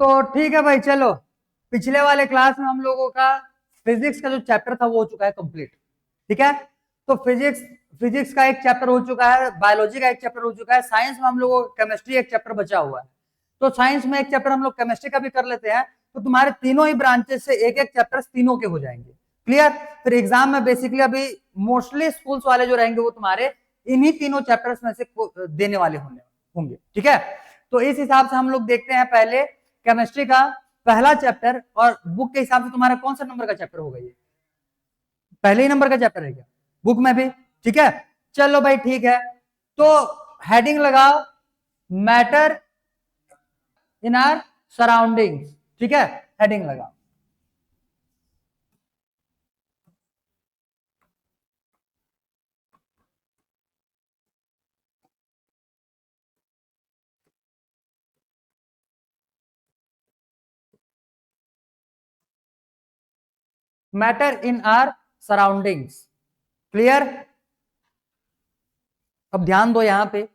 तो ठीक है भाई, चलो पिछले वाले क्लास में हम लोगों का फिजिक्स का जो चैप्टर था वो हो चुका है कंप्लीट। ठीक है, तो फिजिक्स फिजिक्स का एक चैप्टर हो चुका है, बायोलॉजी का एक चैप्टर हो चुका है, साइंस में हम लोगों को केमिस्ट्री एक चैप्टर बचा हुआ है। तो साइंस में एक चैप्टर हम लोग केमिस्ट्री का भी कर लेते हैं, तो तुम्हारे तीनों ही ब्रांचेस से एक एक चैप्टर तीनों के हो जाएंगे। क्लियर? फिर एग्जाम में बेसिकली अभी मोस्टली स्कूल्स वाले जो रहेंगे वो तुम्हारे इन्हीं तीनों चैप्टर्स में से देने वाले होंगे। ठीक है, तो इस हिसाब से हम लोग देखते हैं पहले केमिस्ट्री का पहला चैप्टर, और बुक के हिसाब से तुम्हारा कौन सा नंबर का चैप्टर होगा? ये पहले ही नंबर का चैप्टर है क्या बुक में भी? ठीक है, चलो भाई ठीक है। तो हेडिंग लगाओ, मैटर इन आर सराउंडिंग्स। ठीक है, हेडिंग लगाओ। Matter in our surroundings. Clear? अब ध्यान दो यहां पे,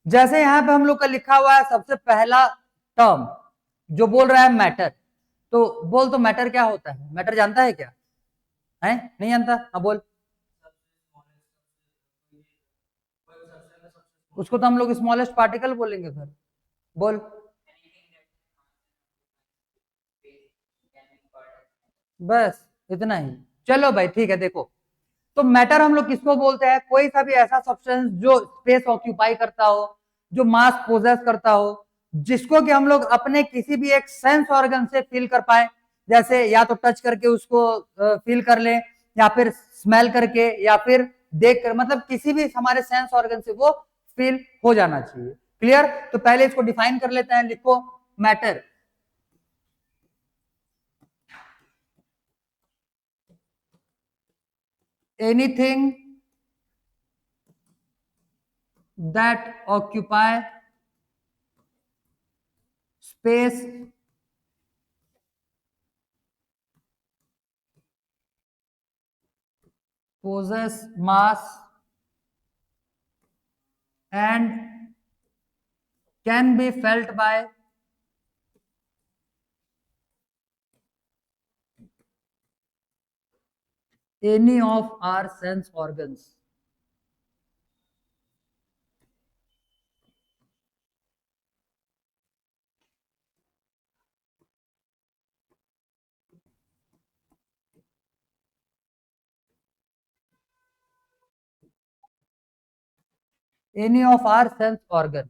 जैसे यहां पे हम लोग का लिखा हुआ है सबसे पहला टर्म जो बोल रहा है मैटर, तो बोल, तो मैटर क्या होता है? मैटर जानता है क्या? है नहीं जानता? हाँ बोल। उसको तो हम लोग स्मॉलेस्ट पार्टिकल बोलेंगे फिर। बोल। बस इतना ही। चलो भाई ठीक है, देखो तो मैटर हम लोग किसको बोलते हैं? कोई सा भी ऐसा सब्सटेंस जो स्पेस ऑक्यूपाई करता हो, जो मास पोजेस करता हो, जिसको कि हम लोग अपने किसी भी एक सेंस ऑर्गन से फील कर पाए। जैसे या तो टच करके उसको फील कर ले, या फिर स्मेल करके, या फिर देख कर, मतलब किसी भी हमारे सेंस ऑर्गन से वो फील हो जाना चाहिए। क्लियर? तो पहले इसको डिफाइन कर लेते हैं, लिखो matter. Anything that occupy space possess mass and can be felt by any of our sense organs. Any of our sense organ.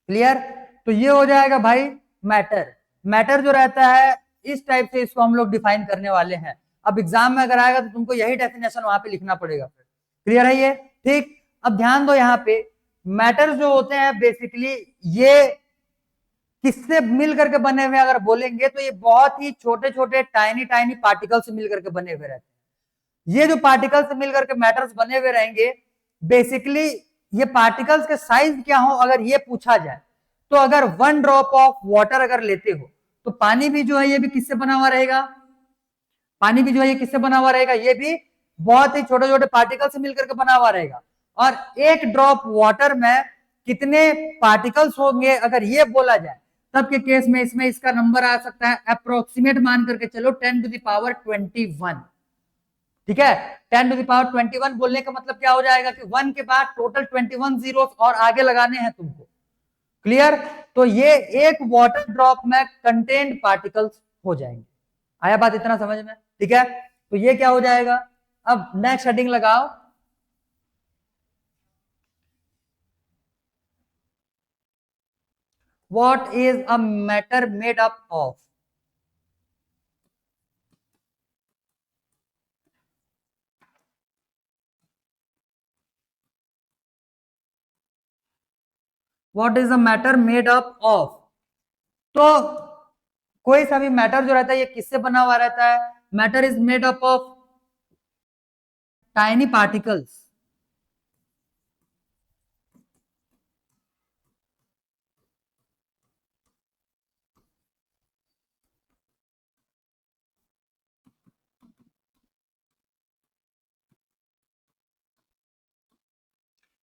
Clear? तो ये हो जाएगा भाई मैटर। मैटर जो रहता है इस टाइप से इसको हम लोग डिफाइन करने वाले हैं। अब एग्जाम में अगर आएगा तो तुमको यही डेफिनेशन वहां पे लिखना पड़ेगा फिर। क्लियर है ये? ठीक। अब ध्यान दो यहाँ पे, मैटर जो होते हैं बेसिकली ये किससे मिल करके बने हुए अगर बोलेंगे तो ये बहुत ही छोटे छोटे टाइनी टाइनी पार्टिकल से मिल करके बने हुए रहते हैं। ये जो पार्टिकल से मिल करके मैटर्स बने हुए रहेंगे, बेसिकली ये पार्टिकल्स के साइज क्या हो अगर ये पूछा जाए, तो अगर 1 ड्रॉप ऑफ वाटर अगर लेते हो तो पानी भी जो है ये भी किससे बना हुआ रहेगा? पानी भी जो है ये किससे बना हुआ रहेगा? ये भी बहुत ही छोटे छोटे पार्टिकल से मिलकर के बना हुआ रहेगा। और 1 ड्रॉप वाटर में कितने पार्टिकल्स होंगे अगर ये बोला जाए, तब के केस में इसमें इसका नंबर आ सकता है अप्रोक्सीमेट मान करके चलो 10⁻21। ठीक है, 10⁻21 बोलने का मतलब क्या हो जाएगा कि 1 के बाद टोटल 21 जीरो और आगे लगाने हैं तुमको। क्लियर? तो ये एक वाटर ड्रॉप में कंटेन्ड पार्टिकल्स हो जाएंगे। आया बात इतना समझ में? ठीक है, तो ये क्या हो जाएगा? अब नेक्स्ट हेडिंग लगाओ, what is a matter made up of? What is a matter made up of? तो कोई सा भी मैटर जो रहता है ये किससे बना हुआ रहता है? Matter is made up of tiny particles.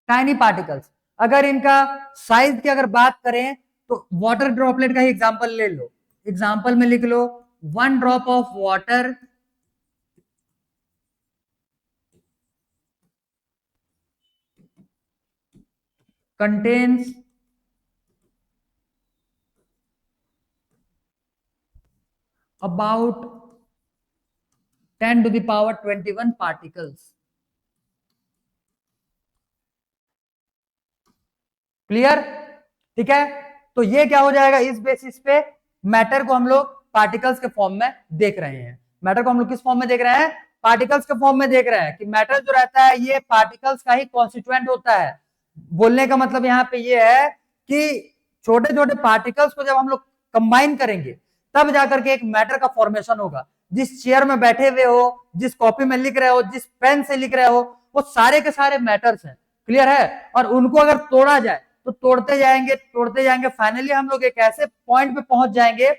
Tiny particles. अगर इनका साइज की अगर बात करें तो वाटर ड्रॉपलेट का ही एग्जांपल ले लो, एग्जांपल में लिख लो 1 drop of water contains about 10 to the power 21 particles। Clear? ठीक है, तो ये क्या हो जाएगा, इस बेसिस पे मैटर को हम लोग पार्टिकल्स के फॉर्म में देख रहे हैं। मैटर को हम लोग किस फॉर्म में देख रहे हैं, पार्टिकल्स के फॉर्म में देख रहे हैं कि मैटर जो रहता है ये पार्टिकल्स का ही कॉन्स्टिट्यूएंट होता है। बोलने का मतलब यहाँ पे ये है कि छोटे छोटे पार्टिकल्स को जब हम लोग कंबाइन करेंगे तब जाकर के एक मैटर का फॉर्मेशन होगा। जिस चेयर में बैठे हुए हो, जिस कॉपी में लिख रहे हो, जिस पेन से लिख रहे हो, वो सारे के सारे मैटर्स हैं। क्लियर है? और उनको अगर तोड़ा जाए तो तोड़ते जाएंगे, फाइनली हम लोग एक ऐसे पॉइंट पे पहुंच जाएंगे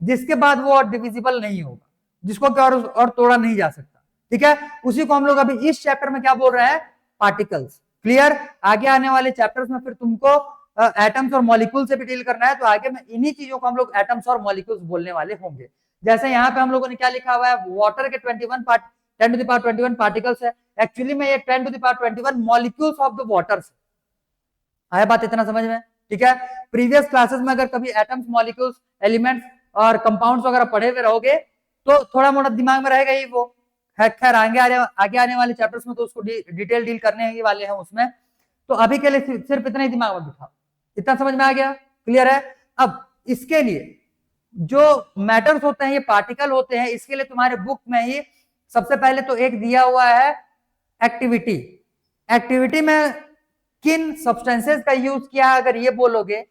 जिसके बाद वो और डिविजिबल नहीं होगा, जिसको क्या और तोड़ा नहीं जा सकता। ठीक है, उसी को हम लोग अभी इस चैप्टर में क्या बोल रहे हैं, पार्टिकल्स। क्लियर? आगे आने वाले चैप्टर्स में फिर तुमको एटम्स और मॉलिक्यूल से भी डील करना है, तो आगे में इन्हीं चीजों को हम लोग एटम्स और मॉलिक्यूल्स बोलने वाले होंगे। जैसे यहाँ पे हम लोगों ने क्या लिखा हुआ है, वाटर के 10 to the power 21 पार्टिकल्स है, एक्चुअली में ये 10 to the power 21 molecules of the water. आया बात इतना समझ में? ठीक है, प्रीवियस क्लासेस में अगर कभी एटम्स, मॉलिक्यूल्स, एलिमेंट्स और कंपाउंड्स वगैरह पढ़े हुए रहोगे तो थोड़ा मोटा दिमाग में रहेगा ही वो। खैर आगे आने वाले चैप्टर्स में तो उसको डिटेल डील करने ही वाले हैं उसमें, तो अभी के लिए सिर्फ इतना ही दिमाग में बिठाओ। इतना समझ में आ गया? क्लियर है? अब इसके लिए जो मैटर्स होते हैं, ये पार्टिकल होते हैं, इसके लिए तुम्हारे बुक में ही सबसे पहले तो एक दिया हुआ है एक्टिविटी। एक्टिविटी में किन सब्सटेंसेस का यूज किया, अगर ये बोलोगे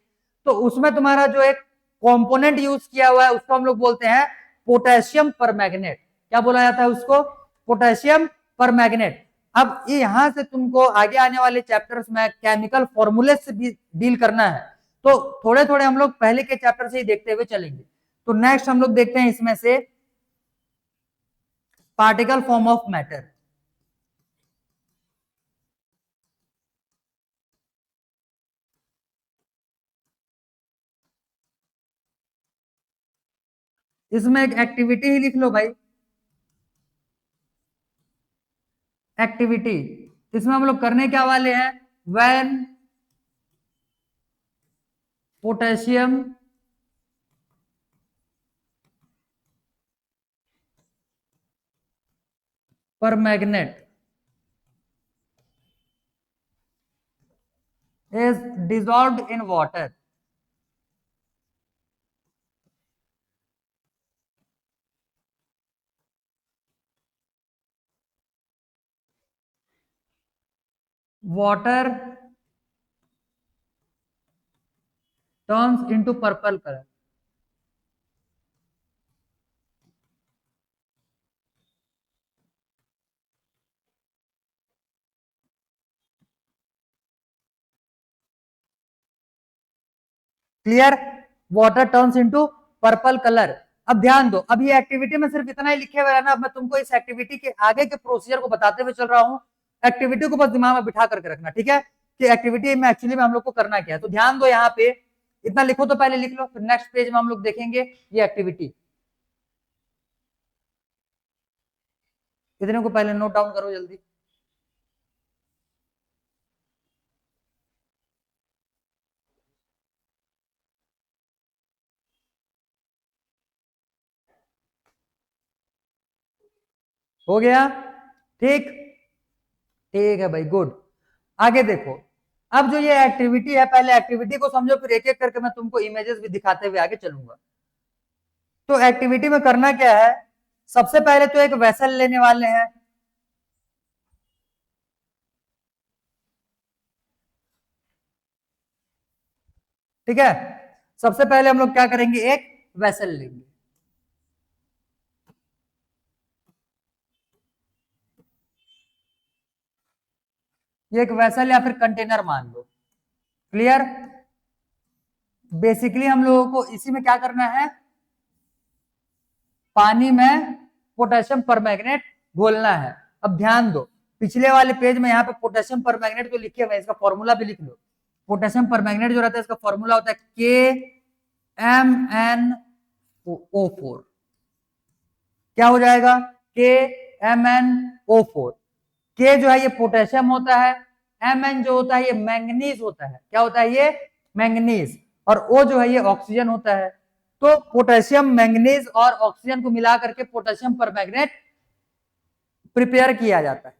तो उसमें तुम्हारा जो एक कंपोनेंट यूज किया हुआ है उसको हम लोग बोलते हैं पोटेशियम परमैंगनेट। क्या बोला जाता है उसको? Potassium permanganate. अब यहां से तुमको आगे आने वाले चैप्टर्स में केमिकल फॉर्मूले से भी डील करना है, तो थोड़े थोड़े हम लोग पहले के चैप्टर से ही देखते हुए चलेंगे। तो नेक्स्ट हम लोग देखते हैं इसमें से पार्टिकल फॉर्म ऑफ मैटर। इसमें एक एक्टिविटी ही लिख लो भाई, एक्टिविटी। इसमें हम लोग करने क्या वाले हैं, when potassium permanganate is dissolved in water, water turns into purple color। Clear? Water turns into purple colour. अब ध्यान दो, अब ये एक्टिविटी में सिर्फ इतना ही लिखे हुए है ना, अब मैं तुमको इस एक्टिविटी के आगे के प्रोसीजर को बताते हुए चल रहा हूं। एक्टिविटी को बस दिमाग में बिठा करके रखना, ठीक है, कि एक्टिविटी में एक्चुअली में हम लोग को करना क्या है। तो ध्यान दो, यहाँ पे इतना लिखो तो पहले लिख लो, फिर नेक्स्ट पेज में हम लोग देखेंगे ये एक्टिविटी। इतने को पहले नोट डाउन करो जल्दी। हो गया? ठीक, ठीक है भाई, गुड। आगे देखो, अब जो ये एक्टिविटी है, पहले एक्टिविटी को समझो, फिर एक एक करके मैं तुमको इमेजेस भी दिखाते हुए आगे चलूंगा। तो एक्टिविटी में करना क्या है, सबसे पहले तो एक वेसल लेने वाले हैं। ठीक है, सबसे पहले हम लोग क्या करेंगे, एक वेसल लेंगे। ये एक वेसल या फिर कंटेनर मान लो। क्लियर? बेसिकली हम लोगों को इसी में क्या करना है, पानी में पोटेशियम परमैंगनेट घोलना है। अब ध्यान दो, पिछले वाले पेज में यहाँ पे पोटेशियम परमैंगनेट जो लिखे हुए हैं इसका फॉर्मूला भी लिख लो। पोटेशियम परमैंगनेट जो रहता है इसका फॉर्मूला होता है KMnO4। क्या हो जाएगा? KMnO4। के जो है ये पोटेशियम होता है, Mn जो होता है ये मैंगनीज होता है। क्या होता है? ये मैंगनीज। और O जो है ये ऑक्सीजन होता है। तो पोटेशियम, मैंगनीज और ऑक्सीजन को मिला करके पोटेशियम परमैंगनेट प्रिपेयर किया जाता है।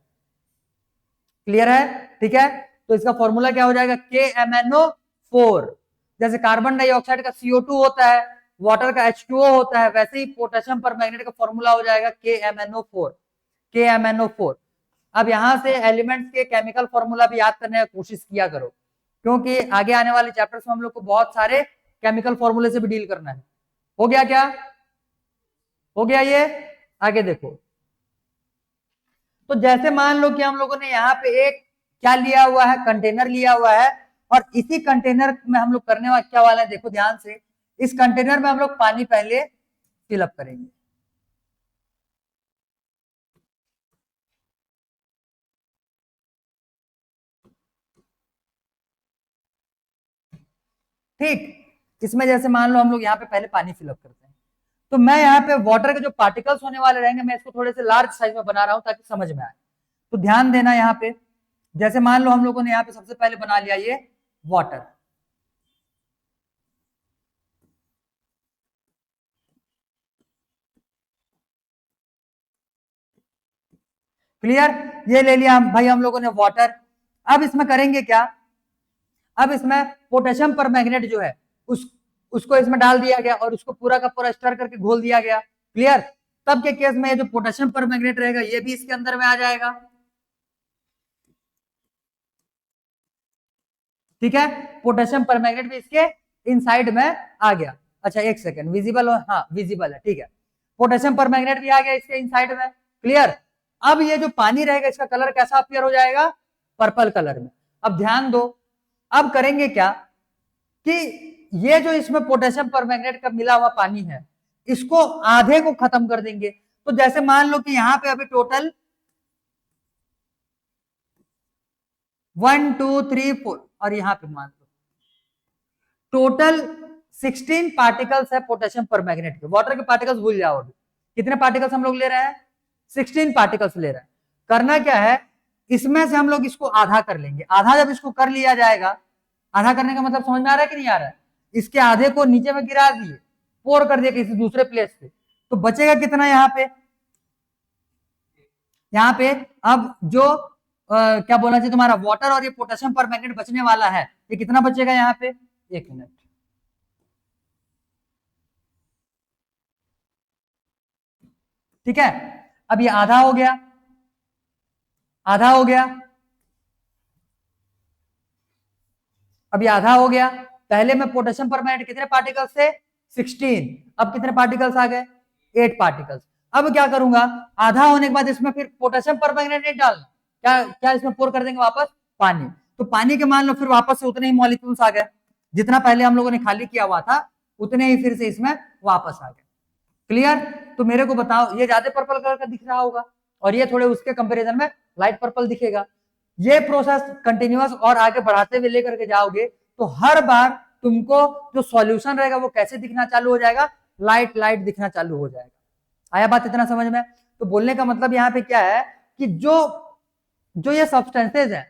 क्लियर है? ठीक है, तो इसका फॉर्मूला क्या हो जाएगा? KMnO4। जैसे कार्बन डाइऑक्साइड का CO2 होता है, वाटर का H2O होता है, वैसे ही पोटेशियम परमैंगनेट का फॉर्मूला हो जाएगा KMnO4। KMnO4। अब यहां से एलिमेंट्स के केमिकल फॉर्मूला भी याद करने की कोशिश किया करो, क्योंकि आगे आने वाले चैप्टर्स में हम लोग को बहुत सारे केमिकल फॉर्मूले से भी डील करना है। हो गया क्या? हो गया ये? आगे देखो। तो जैसे मान लो कि हम लोगों ने यहाँ पे एक क्या लिया हुआ है? कंटेनर लिया हुआ है, और इसी कंटेनर में हम लोग करने वाला क्या वाला है? देखो ध्यान से, इस कंटेनर में हम लोग पानी पहले फिलअप करेंगे। ठीक, इसमें जैसे मान लो हम लोग यहाँ पे पहले पानी फिलअप करते हैं, तो मैं यहाँ पे वाटर के जो पार्टिकल्स होने वाले रहेंगे, मैं इसको थोड़े से लार्ज साइज में बना रहा हूं ताकि समझ में आए। तो ध्यान देना यहाँ पे, जैसे मान लो हम लोगों ने यहाँ पे सबसे पहले बना लिया ये वाटर। क्लियर? ये ले लिया भाई हम लोगों ने वाटर। अब इसमें करेंगे क्या? अब इसमें पोटेशियम परमैंगनेट जो है उसको इसमें डाल दिया गया और उसको पूरा का पूरा स्टर करके घोल दिया गया। क्लियर? तब के केस में ये जो पोटेशियम परमैंगनेट रहेगा ये भी इसके अंदर में आ जाएगा। ठीक है, पोटेशियम परमैंगनेट भी इसके इनसाइड में आ गया। अच्छा एक सेकेंड, विजिबल हो? हाँ विजिबल है, ठीक है। पोटेशियम परमैंगनेट भी आ गया इसके इनसाइड में। क्लियर? अब ये जो पानी रहेगा इसका कलर कैसा अपीयर हो जाएगा? पर्पल कलर में। अब ध्यान दो, अब करेंगे क्या कि ये जो इसमें पोटेशियम परमैंगनेट का मिला हुआ पानी है इसको आधे को खत्म कर देंगे। तो जैसे मान लो कि यहां पे अभी टोटल 1 2 3 4 और यहां पे मान लो टोटल 16 पार्टिकल्स है पोटेशियम परमैंगनेट के। वाटर के पार्टिकल्स भूल जाओ, अभी कितने पार्टिकल्स हम लोग ले रहे हैं? 16 पार्टिकल्स ले रहे हैं। करना क्या है, इसमें से हम लोग इसको आधा कर लेंगे। आधा जब इसको कर लिया जाएगा, आधा करने का मतलब समझ में आ रहा है कि नहीं आ रहा है? इसके आधे को नीचे में गिरा दिए, पोर कर दिया किसी दूसरे प्लेस पे, तो बचेगा कितना यहाँ पे? यहाँ पे अब जो क्या बोलना चाहिए तुम्हारा, वाटर और ये पोटेशियम परमैंगनेट बचने वाला है, ये कितना बचेगा यहाँ पे? एक मिनट, ठीक है। अब ये आधा हो गया, आधा हो गया, अब ये आधा हो गया। पहले में पोटेशियम परमैंगनेट कितने पार्टिकल्स थे? 16। अब कितने पार्टिकल्स आ गए? 8 पार्टिकल्स। अब क्या करूंगा, आधा होने के बाद इसमें फिर पोटेशियम परमैंगनेट नहीं डालना, क्या क्या इसमें पोर कर देंगे वापस पानी। तो पानी के मान लो फिर वापस से उतने ही मॉलिक्यूल्स आ गए, जितना पहले हम लोगों ने खाली किया हुआ था उतने ही फिर से इसमें वापस आ गए। क्लियर? तो मेरे को बताओ, ये ज्यादा पर्पल कलर का दिख रहा होगा और ये थोड़े उसके कंपैरिजन में लाइट पर्पल दिखेगा। ये प्रोसेस कंटिन्यूअस और आगे बढ़ाते हुए लेकर के जाओगे तो हर बार तुमको जो सॉल्यूशन रहेगा वो कैसे दिखना चालू हो जाएगा? लाइट लाइट दिखना चालू हो जाएगा। आया बात इतना समझ में? तो बोलने का मतलब यहाँ पे क्या है कि जो जो ये सब्सटेंसेज है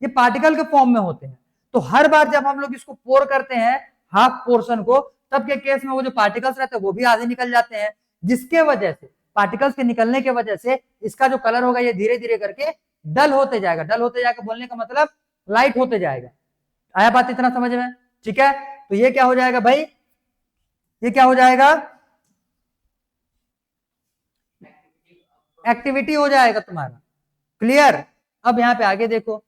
ये पार्टिकल के फॉर्म में होते हैं, तो हर बार जब हम लोग इसको पोर करते हैं हाफ पोर्शन को, तब के केस में वो जो पार्टिकल्स रहते हैं वो भी आधे निकल जाते हैं, जिसके वजह से पार्टिकल्स के निकलने की वजह से इसका जो कलर होगा ये धीरे धीरे करके डल होते जाएगा। डल होते जाएगा बोलने का मतलब लाइट होते जाएगा। आया बात इतना समझ में? ठीक है, तो ये क्या हो जाएगा भाई? ये क्या हो जाएगा? एक्टिविटी हो जाएगा तुम्हारा। क्लियर? अब यहां पे आगे देखो,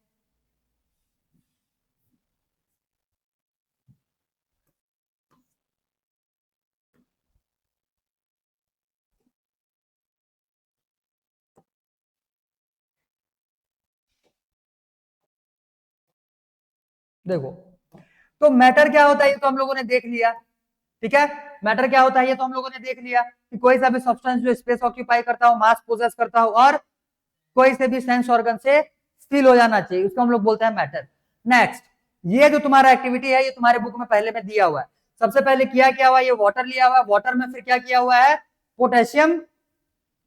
देखो तो मैटर क्या होता है ये तो हम लोगों ने देख लिया। ठीक है, मैटर क्या होता है ये तो हम लोगों ने देख लिया कि कोई सा भी सब्सटेंस जो स्पेस ऑक्यूपाई करता हो, मास पोजेस करता हो और कोई से भी सेंस ऑर्गन से फील हो जाना चाहिए, उसको हम लोग बोलते हैं मैटर। नेक्स्ट, ये जो तुम्हारा एक्टिविटी है ये तुम्हारे बुक में पहले में दिया हुआ है। सबसे पहले किया क्या हुआ, ये वाटर लिया हुआ है, वाटर में फिर क्या किया हुआ है, पोटेशियम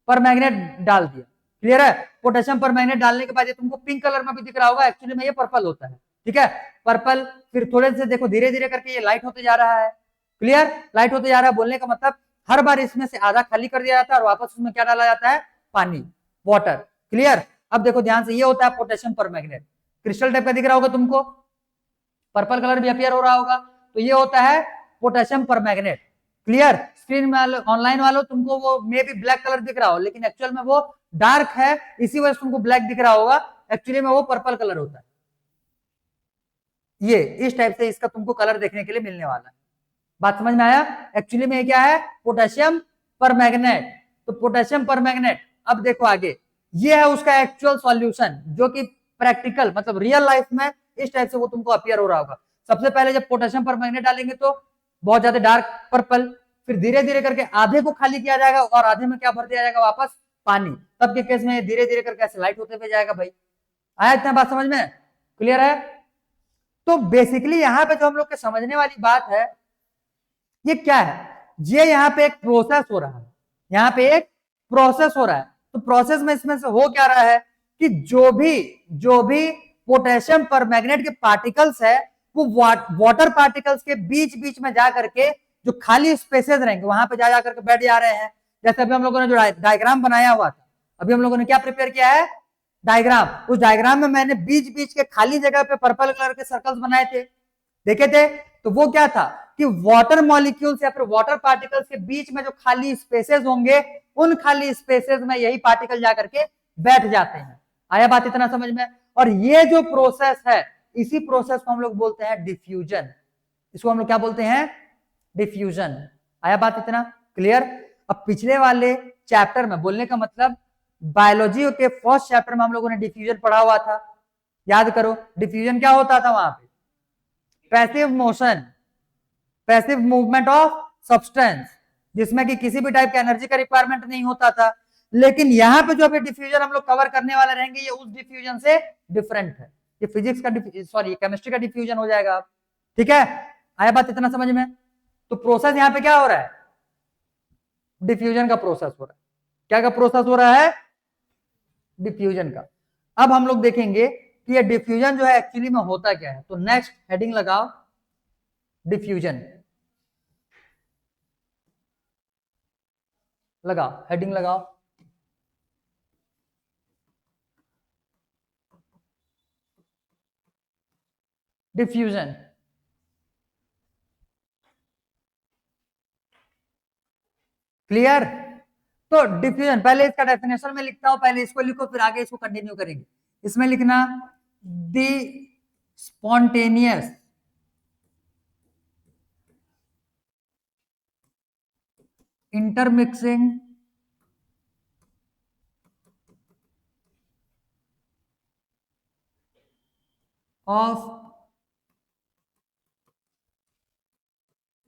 परमैंगनेट डाल दिया। क्लियर है? पोटेशियम परमैंगनेट डालने के बाद ये तुमको पिंक कलर में भी दिख रहा होगा, एक्चुअली में ये पर्पल होता है। ठीक है, पर्पल। फिर थोड़े से देखो धीरे धीरे करके ये लाइट होते जा रहा है। क्लियर? लाइट होते जा रहा है बोलने का मतलब हर बार इसमें से आधा खाली कर दिया जाता है और वापस उसमें क्या डाला जाता है, पानी, वाटर। क्लियर? अब देखो ध्यान से, ये होता है पोटेशियम परमैंगनेट, क्रिस्टल टाइप का दिख रहा होगा तुमको, पर्पल कलर भी अपीयर हो रहा होगा, तो ये होता है पोटेशियम परमैंगनेट। क्लियर? स्क्रीन में ऑनलाइन वालों तुमको वो मे भी ब्लैक कलर दिख रहा हो, लेकिन एक्चुअल में वो डार्क है, इसी वजह से तुमको ब्लैक दिख रहा होगा, एक्चुअली में वो पर्पल कलर होता है। ये इस टाइप से इसका तुमको कलर देखने के लिए मिलने वाला है। बात समझ में आया? एक्चुअली में क्या है, पोटेशियम परमैंगनेट। तो पोटेशियम परमैंगनेट, अब देखो आगे, ये है उसका एक्चुअल सॉल्यूशन, जो कि प्रैक्टिकल मतलब रियल लाइफ में इस टाइप से वो तुमको अपीयर हो रहा होगा। सबसे पहले जब पोटेशियम परमैंगनेट डालेंगे तो बहुत ज्यादा डार्क पर्पल, फिर धीरे धीरे करके आधे को खाली किया जाएगा और आधे में क्या भर दिया जाएगा, वापस पानी। तब के केस में धीरे धीरे करके ऐसे लाइट होते हुए जाएगा। भाई आया इतना बात समझ में? क्लियर है? तो बेसिकली यहाँ पे जो हम लोग के समझने वाली बात है, ये क्या है, ये यहाँ पे एक प्रोसेस हो रहा है, यहाँ पे एक प्रोसेस हो रहा है। तो प्रोसेस में इसमें से हो क्या रहा है कि जो भी पोटेशियम परमैंगनेट के पार्टिकल्स है वो वाटर पार्टिकल्स के बीच बीच में जा करके जो खाली स्पेसेस रहेंगे वहां पे जा करके बैठ जा रहे हैं। जैसे अभी हम लोगों ने जो डायग्राम बनाया हुआ था, अभी हम लोगों ने क्या प्रिपेयर किया है, डायग्राम। उस डायग्राम में मैंने बीच बीच के खाली जगह पे पर्पल कलर के सर्कल्स बनाए थे, देखे थे? तो वो क्या था कि वाटर मॉलिक्यूल्स या फिर वाटर पार्टिकल्स के बीच में जो खाली स्पेसेस होंगे, उन खाली स्पेसेस में यही पार्टिकल जाकर के बैठ जाते हैं। आया बात इतना समझ में? और ये जो प्रोसेस है, इसी प्रोसेस को हम लोग बोलते हैं डिफ्यूजन। इसको हम लोग क्या बोलते हैं, डिफ्यूजन। आया बात इतना क्लियर? अब पिछले वाले चैप्टर में, बोलने का मतलब बायोलॉजी के फर्स्ट चैप्टर में हम लोगों ने डिफ्यूजन पढ़ा हुआ था, याद करो। डिफ्यूजन क्या होता था वहां पे, passive motion, passive movement of substance, जिसमें कि किसी भी टाइप का एनर्जी का रिक्वायरमेंट नहीं होता था। लेकिन यहाँ पे जो अभी डिफ्यूजन हम लोग कवर करने वाले रहेंगे, ये उस डिफ्यूजन से डिफरेंट है। ये फिजिक्स का सॉरी केमिस्ट्री का डिफ्यूजन हो जाएगा। ठीक है, आया बात इतना समझ में? तो प्रोसेस यहाँ पे क्या हो रहा है, डिफ्यूजन का प्रोसेस हो रहा है। क्या का प्रोसेस हो रहा है, डिफ्यूजन का। अब हम लोग देखेंगे कि ये डिफ्यूजन जो है एक्चुअली में होता क्या है। तो नेक्स्ट हेडिंग लगाओ, डिफ्यूजन लगाओ, हेडिंग लगाओ, डिफ्यूजन। क्लियर? तो डिफ्यूजन, पहले इसका डेफिनेशन में लिखता हूं, पहले इसको लिखो फिर आगे इसको कंटिन्यू करेंगे। इसमें लिखना the spontaneous intermixing of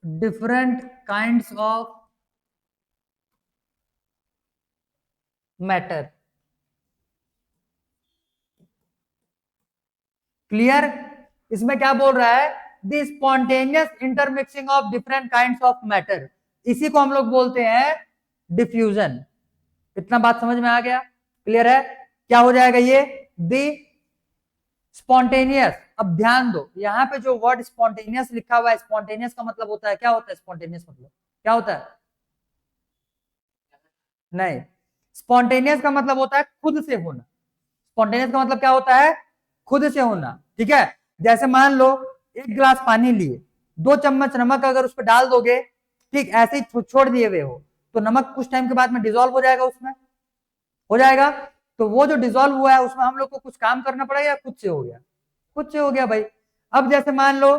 different kinds of matter। Clear? इसमें क्या बोल रहा है, the spontaneous intermixing of different kinds of matter, इसी को हम लोग बोलते हैं डिफ्यूजन। इतना बात समझ में आ गया? क्लियर है? क्या हो जाएगा ये, द स्पॉन्टेनियस। अब ध्यान दो, यहां पे जो वर्ड स्पॉन्टेनियस लिखा हुआ है, स्पॉन्टेनियस का मतलब होता है, क्या होता है स्पॉन्टेनियस मतलब, क्या होता है? नहीं, स्पॉन्टेनियस का मतलब होता है खुद से होना। स्पॉन्टेनियस का मतलब क्या होता है, खुद से होना। ठीक है, जैसे मान लो एक गिलास पानी लिए, 2 चम्मच नमक अगर उस पर डाल दोगे, ठीक ऐसे ही छोड़ दिए हुए हो, तो नमक कुछ टाइम के बाद में डिजोल्व हो जाएगा, उसमें हो जाएगा। तो वो जो डिजोल्व हुआ है उसमें हम लोग को कुछ काम करना पड़ेगा, खुद से हो गया, खुद से हो गया भाई। अब जैसे मान लो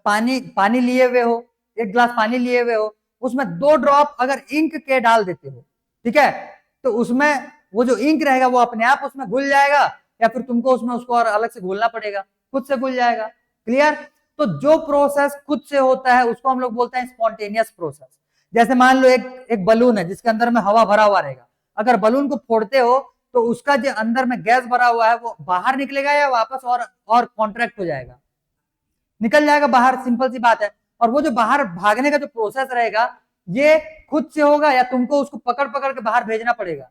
पानी पानी लिए हुए हो, एक गिलास पानी लिए हुए हो, उसमें 2 ड्रॉप अगर इंक के डाल देते हो, ठीक है, तो उसमें वो जो इंक रहेगा वो अपने आप उसमें घुल जाएगा, या फिर तुमको उसमें उसको और अलग से घोलना पड़ेगा, खुद से घुल जाएगा। क्लियर? तो जो प्रोसेस खुद से होता है उसको हम लोग बोलते हैं स्पॉन्टेनियस प्रोसेस। जैसे मान लो एक बलून है जिसके अंदर में हवा भरा हुआ रहेगा, अगर बलून को फोड़ते हो तो उसका जो अंदर में गैस भरा हुआ है वो बाहर निकलेगा या वापस और कॉन्ट्रैक्ट हो जाएगा, निकल जाएगा बाहर, सिंपल सी बात है। और वो जो बाहर भागने का जो प्रोसेस रहेगा ये खुद से होगा या तुमको उसको पकड़ पकड़ के बाहर भेजना पड़ेगा?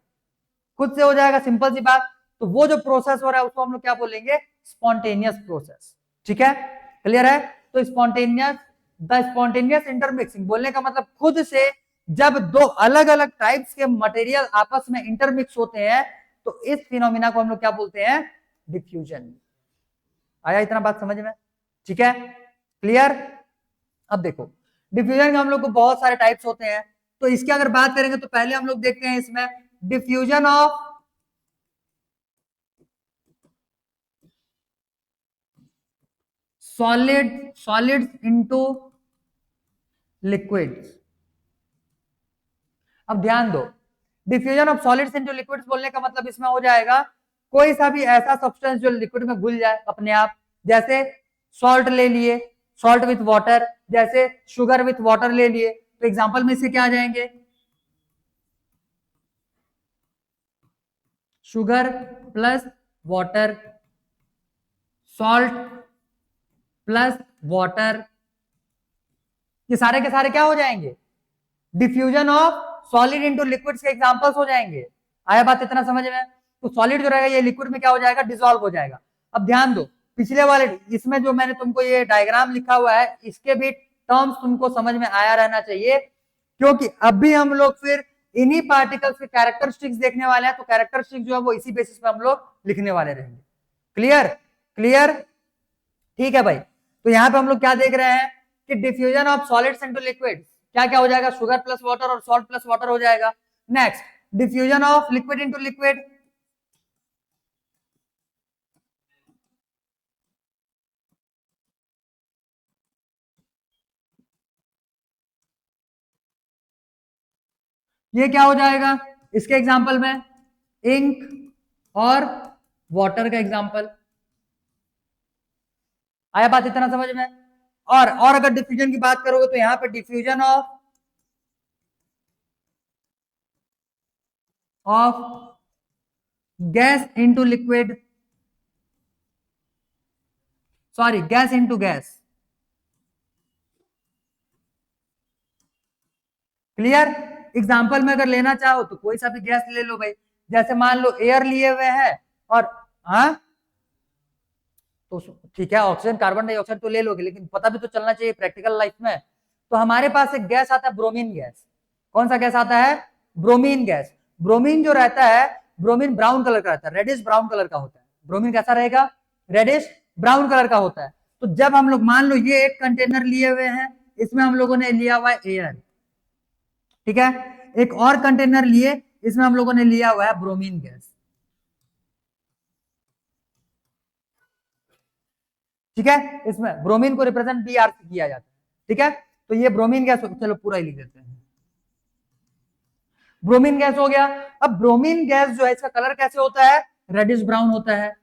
खुद से हो जाएगा, सिंपल सी बात। तो वो जो प्रोसेस हो रहा है उसको हम लोग क्या बोलेंगे? Spontaneous process. ठीक है, क्लियर है? तो स्पॉन्टेनियस, द स्पॉन्टेनियस इंटरमिक्सिंग बोलने का मतलब खुद से जब दो अलग अलग टाइप्स के मटेरियल आपस में इंटरमिक्स होते हैं तो इस फिनोमिना को हम लोग क्या बोलते हैं? डिफ्यूजन। आया इतना बात समझ में? ठीक है, क्लियर? अब देखो डिफ्यूजन के हम लोग को बहुत सारे टाइप्स होते हैं, तो इसकी अगर बात करेंगे तो पहले हम लोग देखते हैं इसमें diffusion of solids into liquids. अब ध्यान दो, diffusion of solids into liquids बोलने का मतलब इसमें हो जाएगा कोई सा भी ऐसा सब्सटेंस जो लिक्विड में घुल जाए अपने आप, जैसे सॉल्ट ले लिए, सॉल्ट विथ वाटर, जैसे शुगर विथ वाटर ले लिए, तो एग्जांपल में से क्या आ जाएंगे? Sugar plus water, salt plus water, ये सारे के सारे क्या हो जाएंगे? Diffusion of solid into liquids के एग्जांपल्स हो जाएंगे। आया बात इतना समझ में? तो सॉलिड जो रहेगा ये लिक्विड में क्या हो जाएगा? डिसॉल्व हो जाएगा। अब ध्यान दो, पिछले वाले इसमें जो मैंने तुमको ये डायग्राम लिखा हुआ है इसके भी टर्म्स तुमको समझ में आया रहना चाहिए, क्योंकि अभी हम लोग फिर इन्हीं पार्टिकल्स के कैरेक्टरिस्टिक्स देखने वाले हैं, तो कैरेक्टरिस्टिक्स जो है वो इसी बेसिस पे हम लोग लिखने वाले रहेंगे। क्लियर? क्लियर? ठीक है भाई। तो यहाँ पे हम लोग क्या देख रहे हैं कि diffusion of solids into liquids क्या क्या हो जाएगा? शुगर प्लस वाटर और सॉल्ट प्लस वाटर हो जाएगा। Next, diffusion of liquid into liquid, ये क्या हो जाएगा? इसके एग्जांपल में इंक और वाटर का एग्जांपल। आया बात इतना समझ में? और अगर डिफ्यूजन की बात करोगे तो यहां पे diffusion of gas into liquid, sorry gas into gas. Clear? Example में अगर लेना चाहो तो कोई सा भी गैस ले लो भाई, जैसे मान लो एयर लिए हुए हैं और हाँ तो ठीक है ऑक्सीजन कार्बन डाइऑक्साइड तो ले लोगे, लेकिन पता भी तो चलना चाहिए प्रैक्टिकल लाइफ में। तो हमारे पास एक गैस आता है ब्रोमीन गैस। कौन सा गैस आता है? Bromine gas. ब्रोमीन जो रहता है, ब्रोमीन ब्राउन कलर का रहता है, रेडिश ब्राउन कलर का होता है। ब्रोमीन कैसा रहेगा? रेडिश ब्राउन कलर का होता है। तो जब हम लोग मान लो ये एक कंटेनर लिए हुए हैं, इसमें हम लोगों ने लिया हुआ है एयर, ठीक है, एक और कंटेनर लिए इसमें हम लोगों ने लिया हुआ है ब्रोमीन गैस। ठीक है, इसमें ब्रोमीन को रिप्रेजेंट बी आर से किया जाता है। ठीक है, तो ये ब्रोमीन गैस, चलो पूरा ही लिख देते हैं, ब्रोमीन गैस हो गया। अब ब्रोमीन गैस जो है इसका कलर कैसे होता है? रेडिश ब्राउन होता है।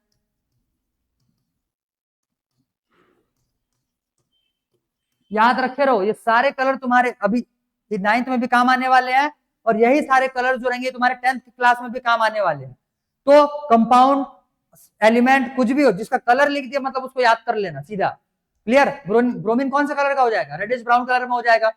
याद रखे रहो, ये सारे कलर तुम्हारे अभी 9th में भी काम आने वाले हैं, और यही सारे कलर जो रहेंगे तुम्हारे 10th क्लास में भी काम आने वाले हैं। तो कंपाउंड एलिमेंट कुछ भी हो जिसका कलर लिख दिया मतलब उसको याद कर लेना सीधा। क्लियर? ब्रोमीन कौन सा कलर का हो जाएगा? रेडिश ब्राउन कलर में हो जाएगा।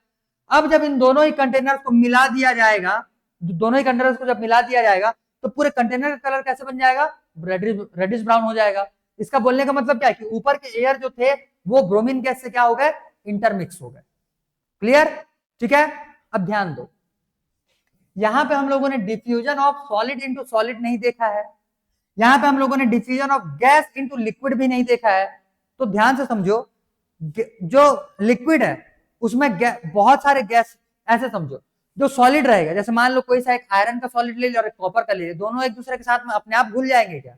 अब जब इन दोनों ही कंटेनर्स को मिला दिया जाएगा, दोनों ही कंटेनर्स को जब मिला दिया जाएगा तो पूरे कंटेनर का कलर कैसे बन जाएगा? रेडिश ब्राउन हो जाएगा। इसका बोलने का मतलब क्या है कि ऊपर के एयर जो थे वो ब्रोमीन गैस से क्या हो गए? इंटरमिक्स हो गए। क्लियर? ठीक है, अब ध्यान दो, यहां पे हम लोगों ने diffusion of solid into solid नहीं देखा है, यहां पे हम लोगों ने diffusion of gas into liquid भी नहीं देखा है। तो ध्यान से समझो, जो लिक्विड है उसमें बहुत सारे गैस, ऐसे समझो जो सॉलिड रहेगा, जैसे मान लो कोई सा एक आयरन का सॉलिड ले लिया और एक कॉपर का ले लिया, दोनों एक दूसरे के साथ में अपने आप घुल जाएंगे क्या?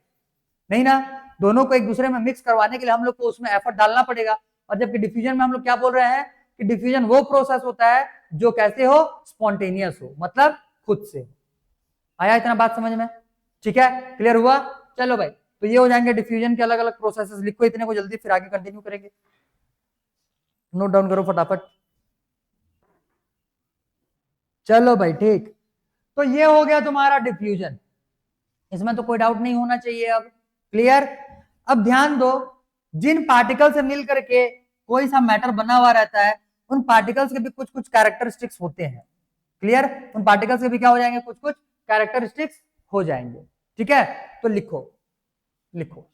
नहीं ना, दोनों को एक दूसरे में मिक्स करवाने के लिए हम लोग को उसमें एफर्ट डालना पड़ेगा। और जबकि डिफ्यूजन में हम लोग क्या बोल रहे हैं कि डिफ्यूजन वो प्रोसेस होता है जो कैसे हो? स्पॉन्टेनियस हो, मतलब खुद से। आया इतना बात समझ में? ठीक है, क्लियर हुआ? चलो भाई, तो ये हो जाएंगे डिफ्यूजन के अलग अलग प्रोसेसेस। लिखो इतने को जल्दी, फिर आगे कंटिन्यू करेंगे। नोट डाउन करो फटाफट। चलो भाई ठीक, तो ये हो गया तुम्हारा डिफ्यूजन, इसमें तो कोई डाउट नहीं होना चाहिए अब। क्लियर? अब ध्यान दो, जिन पार्टिकल से मिल करके कोई सा मैटर बना हुआ रहता है, उन पार्टिकल्स के भी कुछ कुछ कैरेक्टरिस्टिक्स होते हैं। क्लियर? उन पार्टिकल्स के भी क्या हो जाएंगे, कुछ कुछ कैरेक्टरिस्टिक्स हो जाएंगे। ठीक है, तो लिखो लिखो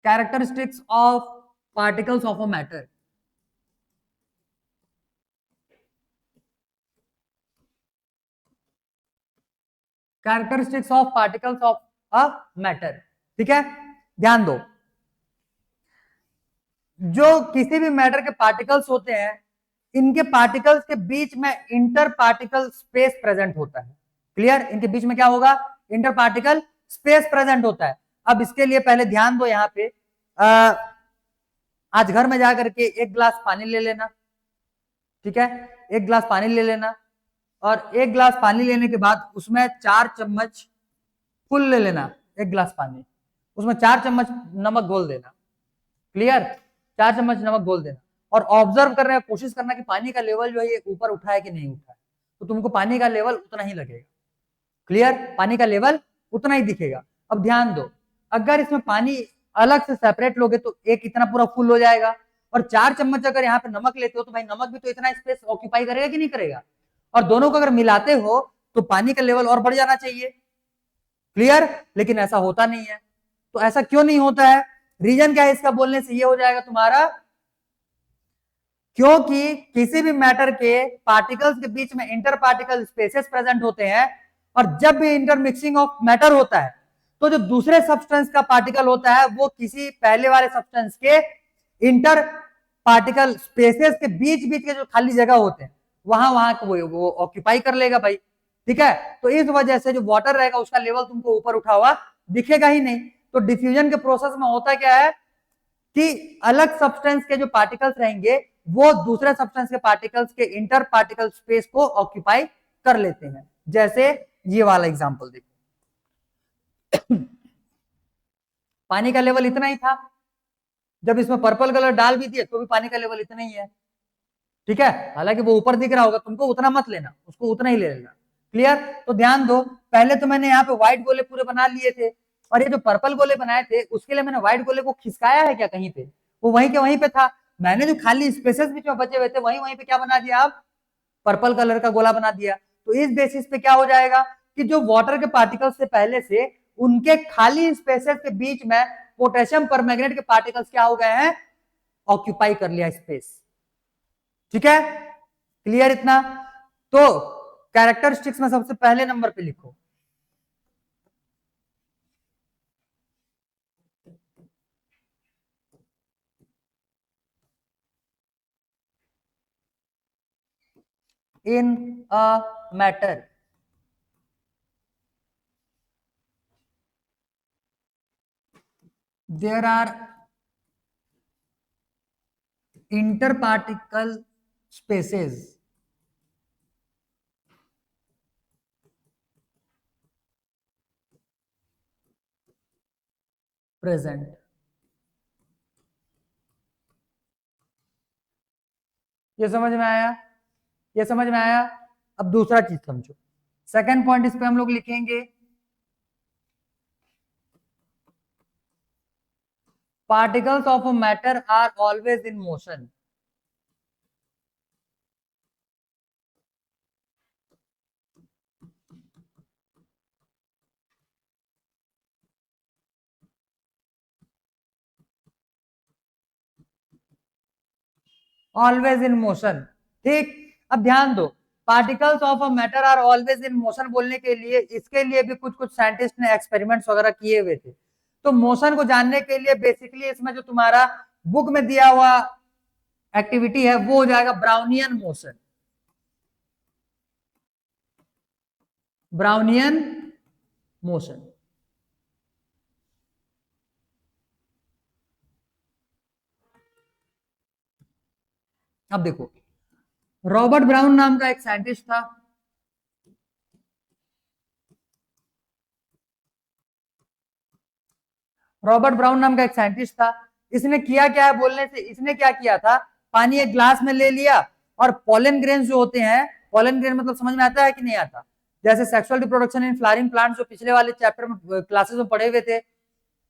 characteristics of particles of a matter. Characteristics of particles of a matter. ठीक है, ध्यान दो, जो किसी भी मैटर के पार्टिकल्स होते हैं, इनके पार्टिकल्स के बीच में इंटर पार्टिकल स्पेस प्रेजेंट होता है। क्लियर? इनके बीच में क्या होगा, इंटर पार्टिकल स्पेस प्रेजेंट होता है। अब इसके लिए पहले ध्यान दो, यहां पे आज घर में जाकर के एक गिलास पानी ले लेना। ठीक है, एक गिलास पानी ले लेना, और एक गिलास पानी लेने के बाद उसमें 4 चम्मच फुल ले लेना। एक गिलास पानी, उसमें 4 चम्मच नमक घोल देना। क्लियर? 4 चम्मच नमक घोल देना, और ऑब्जर्व करने की कोशिश करना कि पानी का लेवल जो है ये ऊपर उठा है कि नहीं उठा है, तो तुमको पानी का लेवल उतना ही लगेगा। क्लियर? पानी का लेवल उतना ही दिखेगा। अब ध्यान दो, अगर इसमें पानी अलग से सेपरेट लोगे तो एक इतना पूरा फुल हो जाएगा, और 4 चम्मच अगर यहाँ पे नमक लेते हो तो भाई नमक भी तो इतना स्पेस ऑक्यूपाई करेगा कि नहीं करेगा, और दोनों को अगर मिलाते हो तो पानी का लेवल और बढ़ जाना चाहिए। क्लियर? लेकिन ऐसा होता नहीं है। तो ऐसा क्यों नहीं होता है, रीजन क्या है इसका बोलने से ये हो जाएगा तुम्हारा, क्योंकि किसी भी मैटर के पार्टिकल्स के बीच में इंटर पार्टिकल स्पेसेस प्रेजेंट होते हैं, और जब भी इंटरमिक्सिंग ऑफ मैटर होता है तो जो दूसरे सब्सटेंस का पार्टिकल होता है वो किसी पहले वाले सब्सटेंस के इंटर पार्टिकल स्पेसेस के बीच बीच के जो खाली जगह होते हैं वहां वहां वो ऑक्यूपाई कर लेगा भाई। ठीक है, तो इस वजह से जो वाटर रहेगा उसका लेवल तुमको ऊपर उठा हुआ दिखेगा ही नहीं। तो डिफ्यूजन के प्रोसेस में होता क्या है कि अलग सब्सटेंस के जो पार्टिकल्स रहेंगे वो दूसरे सब्सटेंस के पार्टिकल्स के इंटर पार्टिकल स्पेस को ऑक्यूपाई कर लेते हैं। जैसे ये वाला एग्जांपल देखो, पानी का लेवल इतना ही था, जब इसमें पर्पल कलर डाल भी दिए तो भी पानी का लेवल इतना ही है। ठीक है, हालांकि वो ऊपर दिख रहा होगा, तुमको उतना मत लेना, उसको उतना ही ले लेना। क्लियर? तो ध्यान दो, पहले तो मैंने यहाँ पे व्हाइट गोले पूरे बना लिए थे, और ये जो पर्पल गोले बनाए थे उसके लिए मैंने व्हाइट गोले को खिसकाया है क्या कहीं पे, वो वहीं के वहीं पे था। मैंने जो खाली स्पेसेस बीच में बचे हुए थे वहीं वहीं पे क्या बना दिया, आप पर्पल कलर का गोला बना दिया। तो इस बेसिस पे क्या हो जाएगा कि जो वाटर के पार्टिकल्स से पहले से उनके खाली स्पेसेस के बीच में पोटेशियम परमैंगनेट के पार्टिकल्स क्या हो गए हैं, ऑक्यूपाई कर लिया स्पेस। ठीक है, क्लियर इतना? तो कैरेक्टरिस्टिक्स में सबसे पहले नंबर पे लिखो in a matter there are interparticle spaces present। ये समझ में आया? ये समझ में आया? अब दूसरा चीज समझो, सेकंड पॉइंट इस पे हम लोग लिखेंगे particles of a matter are always in motion। Always in motion. ठीक, अब ध्यान दो, particles of a matter are always in motion बोलने के लिए इसके लिए भी कुछ कुछ साइंटिस्ट ने एक्सपेरिमेंट्स वगैरह किए हुए थे। तो मोशन को जानने के लिए बेसिकली इसमें जो तुम्हारा बुक में दिया हुआ एक्टिविटी है वो हो जाएगा ब्राउनियन मोशन। ब्राउनियन मोशन, अब देखो, रॉबर्ट ब्राउन नाम का एक साइंटिस्ट था, रॉबर्ट ब्राउन नाम का एक साइंटिस्ट था। इसने किया क्या है बोलने से, इसने क्या किया था, पानी एक ग्लास में ले लिया और पॉलन ग्रेन्स जो होते हैं, पॉलन ग्रेन मतलब समझ में आता है कि नहीं आता, जैसे sexual reproduction in flowering plant जो पिछले वाले चैप्टर में क्लासेस में पढ़े हुए थे,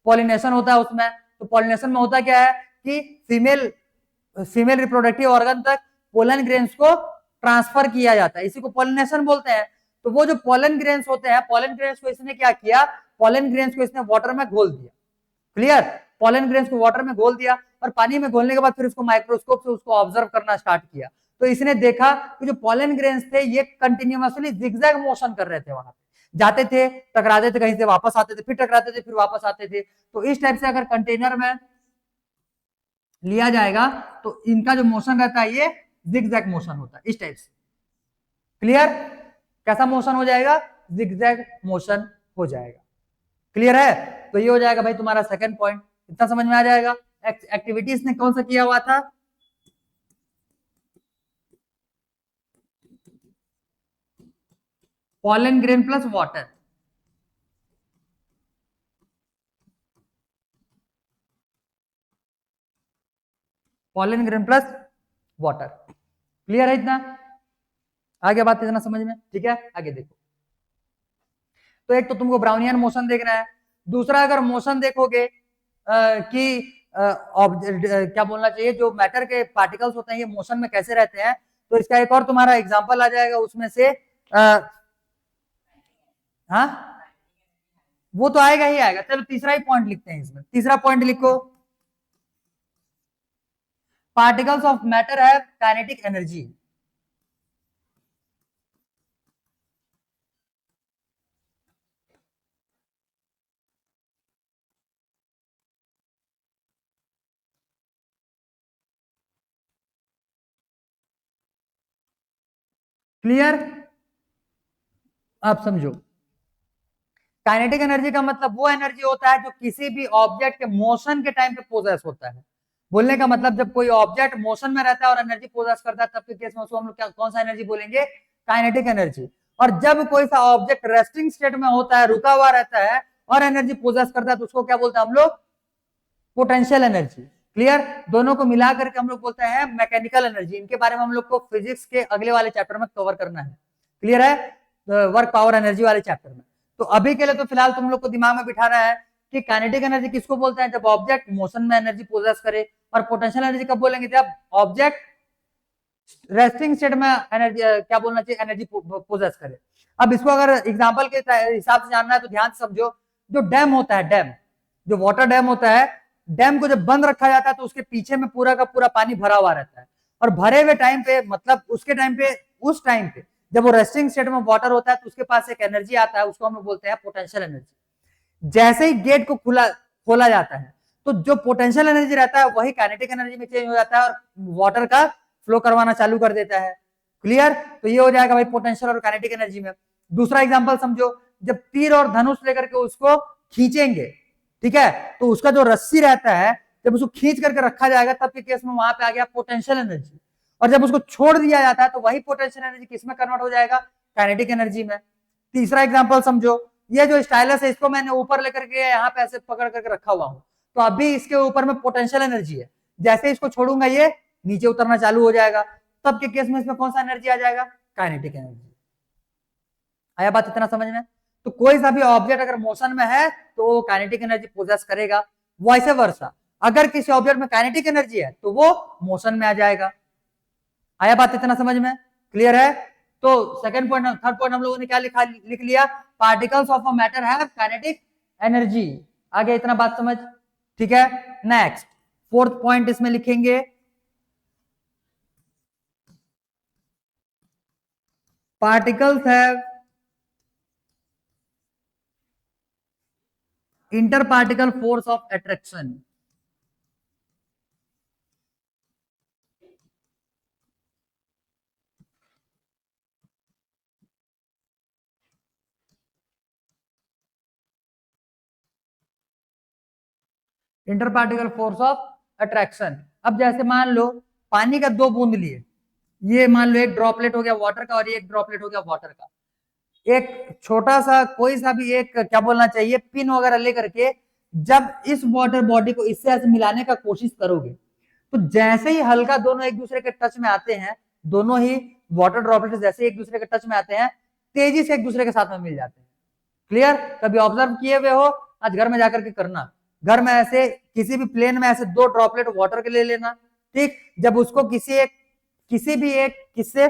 पॉलिनेशन होता है उसमें। तो पॉलिनेशन में होता क्या है कि फीमेल रिप्रोडक्टिव ऑर्गन तक पोलन ग्रेन्स को ट्रांसफर किया जाता है, इसी को पॉलिनेशन बोलते हैं। तो वो जो पोलन ग्रेन्स होते हैं, पोलन ग्रेन्स को इसने क्या किया, पोलन ग्रेन्स को इसने वाटर में घोल दिया। क्लियर, पोलन ग्रेन्स को वाटर में घोल दिया और पानी में घोलने के बाद फिर उसको माइक्रोस्कोप से उसको ऑब्जर्व करना स्टार्ट किया। तो इसने देखा कि जो पोलन ग्रेन्स थे ये कंटिन्यूअसली जिगजैग मोशन कर रहे थे, वहां पे जाते थे, टकराते थे, कहीं से वापस आते थे, फिर टकराते थे, फिर वापस आते थे। तो इस टाइप से अगर कंटेनर में लिया जाएगा तो इनका जो मोशन रहता है ये जिगजैग मोशन होता है, इस टाइप से। क्लियर, कैसा मोशन हो जाएगा, जिगजैग मोशन हो जाएगा। क्लियर है, तो ये हो जाएगा भाई तुम्हारा सेकंड पॉइंट। इतना समझ में आ जाएगा। एक्टिविटीज ने कौन सा किया हुआ था, pollen grain plus water. Pollen grain plus water. Clear है इतना, आगे बात इतना समझ में, ठीक है। आगे देखो, तो एक तो तुमको ब्राउनियन मोशन देखना है, दूसरा अगर मोशन देखोगे कि क्या बोलना चाहिए, जो मैटर के पार्टिकल्स होते हैं ये मोशन में कैसे रहते हैं, तो इसका एक और तुम्हारा एग्जांपल आ जाएगा उसमें से हाँ वो तो आएगा ही आएगा। चलो तीसरा ही पॉइंट लिखते हैं इसमें, तीसरा पॉइंट लिखो, particles of matter have kinetic energy. Clear, आप समझो, काइनेटिक एनर्जी का मतलब वो एनर्जी होता है जो किसी भी ऑब्जेक्ट के मोशन के टाइम पे पोजेस होता है। बोलने का मतलब जब कोई ऑब्जेक्ट मोशन में रहता है और एनर्जी पोजेस करता है तब के केस में उसको हम लोग क्या कौन सा एनर्जी बोलेंगे, काइनेटिक एनर्जी। और जब कोई सा ऑब्जेक्ट रेस्टिंग स्टेट में होता है, रुका हुआ रहता है और एनर्जी पोजेस करता है तो उसको क्या बोलते हैं हम लोग, पोटेंशियल एनर्जी। क्लियर, दोनों को मिला करके हम लोग बोलते हैं मैकेनिकल एनर्जी। इनके बारे में हम लोग को फिजिक्स के अगले वाले चैप्टर में कवर करना है। क्लियर है, वर्क पावर एनर्जी वाले चैप्टर में। तो अभी के लिए तो फिलहाल तुम लोग को दिमाग में बिठाना है कि काइनेटिक एनर्जी किसको बोलते हैं, जब ऑब्जेक्ट मोशन में एनर्जी पोजेस करे, और पोटेंशियल एनर्जी कब बोलेंगे, जब ऑब्जेक्ट रेस्टिंग स्टेट में एनर्जी क्या बोलना चाहिए, एनर्जी पोजेस करे। अब इसको अगर एग्जांपल के हिसाब से जानना है तो ध्यान से समझो, जो डैम होता है, डैम जो वाटर डैम होता है, डैम को जब बंद रखा जाता है तो उसके पीछे में पूरा का पूरा पानी भरा हुआ रहता है, और भरे हुए टाइम पे मतलब उसके टाइम पे, उस टाइम पे जब वो रेस्टिंग स्टेट में वाटर होता है तो उसके पास एक एनर्जी आता है, उसको हम लोग बोलते हैं पोटेंशियल एनर्जी। जैसे ही गेट को खोला जाता है तो जो पोटेंशियल एनर्जी रहता है वही काइनेटिक एनर्जी में चेंज हो जाता है और वाटर का फ्लो करवाना चालू कर देता है। क्लियर, तो ये हो जाएगा भाई पोटेंशियल और काइनेटिक एनर्जी में। दूसरा एग्जांपल समझो, जब तीर और धनुष लेकर के उसको खींचेंगे, ठीक है, तो उसका जो रस्सी रहता है जब उसको खींच करके रखा जाएगा तब के केस में वहां पे आ गया पोटेंशियल एनर्जी, और जब उसको छोड़ दिया जाता है तो वही पोटेंशियल एनर्जी किसमें कन्वर्ट हो जाएगा, काइनेटिक एनर्जी में। तीसरा एग्जांपल समझो, ये जो स्टाइलस है इसको मैंने ऊपर लेकर के यहाँ पे ऐसे पकड़ करके रखा हुआ हूं, तो अभी इसके ऊपर में पोटेंशियल एनर्जी है, जैसे इसको छोड़ूंगा ये नीचे उतरना चालू हो जाएगा, तब के केस में इसमें कौन सा एनर्जी आ जाएगा, काइनेटिक एनर्जी। आया बात इतना समझ में। तो कोई सा भी ऑब्जेक्ट अगर मोशन में है तो वो काइनेटिक एनर्जी पोजेस करेगा, वैसे वर्सा अगर किसी ऑब्जेक्ट में काइनेटिक एनर्जी है तो वो मोशन में आ जाएगा। आया बात इतना समझ में, क्लियर है। तो सेकंड पॉइंट, थर्ड पॉइंट हम लोगों ने क्या लिख लिया, particles of a matter have kinetic energy. आगे इतना बात समझ, ठीक है। नेक्स्ट फोर्थ पॉइंट इसमें लिखेंगे, particles have interparticle force of attraction. Interparticle force of attraction. अब जैसे मान लो पानी का दो बूंद लिए, ये मान लो एक ड्रॉपलेट हो गया वाटर का और ये एक ड्रॉपलेट हो गया वाटर का, एक छोटा सा कोई सा भी एक क्या बोलना चाहिए पिन वगैरह लेकर के जब इस वाटर बॉडी को इससे ऐसे मिलाने का कोशिश करोगे तो जैसे ही हल्का दोनों एक दूसरे के टच में आते हैं, दोनों ही वाटर ड्रॉपलेट जैसे एक दूसरे के टच में आते हैं, तेजी से एक दूसरे के साथ में मिल जाते हैं। क्लियर? कभी ऑब्जर्व किए हुए हो? आज घर में जाकर के करना, घर में ऐसे किसी भी प्लेन में ऐसे 2 ड्रॉपलेट वाटर के ले लेना, ठीक। जब उसको किसी भी एक किससे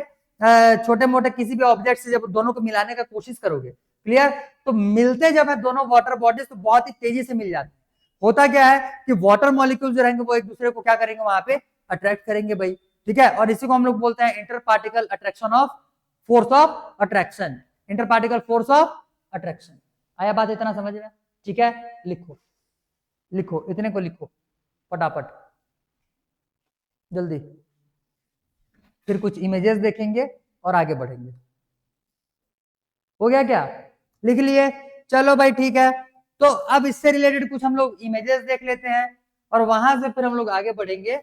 छोटे मोटे किसी भी ऑब्जेक्ट से जब दोनों को मिलाने का कोशिश करोगे, क्लियर, तो मिलते जब है दोनों वाटर बॉडीज तो बहुत ही तेजी से मिल जाते हैं। होता क्या है कि वाटर मॉलिक्यूल जो रहेंगे वो एक दूसरे को क्या करेंगे, वहां पे अट्रैक्ट करेंगे भाई, ठीक है। और इसी को हम लोग बोलते हैं inter particle attraction of force of attraction, inter particle force of attraction. आया बात इतना समझ में? ठीक है, लिखो लिखो, इतने को लिखो फटाफट जल्दी, फिर कुछ इमेजेस देखेंगे और आगे बढ़ेंगे। हो गया क्या? लिख लिए? चलो भाई ठीक है। तो अब इससे रिलेटेड कुछ हम लोग इमेजेस देख लेते हैं और वहां से फिर हम लोग आगे बढ़ेंगे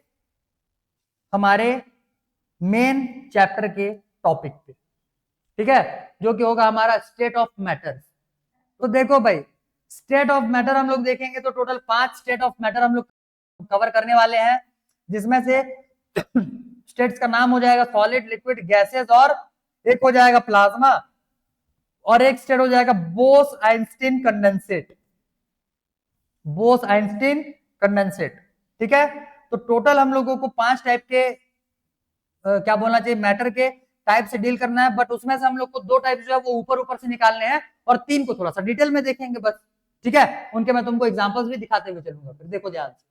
हमारे मेन चैप्टर के टॉपिक पे, ठीक है, जो कि होगा हमारा स्टेट ऑफ मैटर। तो देखो भाई, स्टेट ऑफ मैटर हम लोग देखेंगे तो टोटल 5 स्टेट ऑफ मैटर हम लोग कवर करने वाले हैं, जिसमें से स्टेट्स का नाम हो जाएगा सॉलिड, लिक्विड, गैसेस, और एक हो जाएगा प्लाज्मा, और एक स्टेट हो जाएगा Bose Einstein condensate, Bose Einstein condensate, ठीक है। तो टोटल हम लोगों को 5 टाइप के क्या बोलना चाहिए, मैटर के टाइप से डील करना है, बट उसमें से हम लोग को 2 टाइप जो है वो ऊपर ऊपर से निकालने हैं और 3 को थोड़ा सा डिटेल में देखेंगे बस, ठीक है। उनके मैं तुमको एग्जांपल्स भी दिखाते हुए चलूंगा, फिर देखो ध्यान से।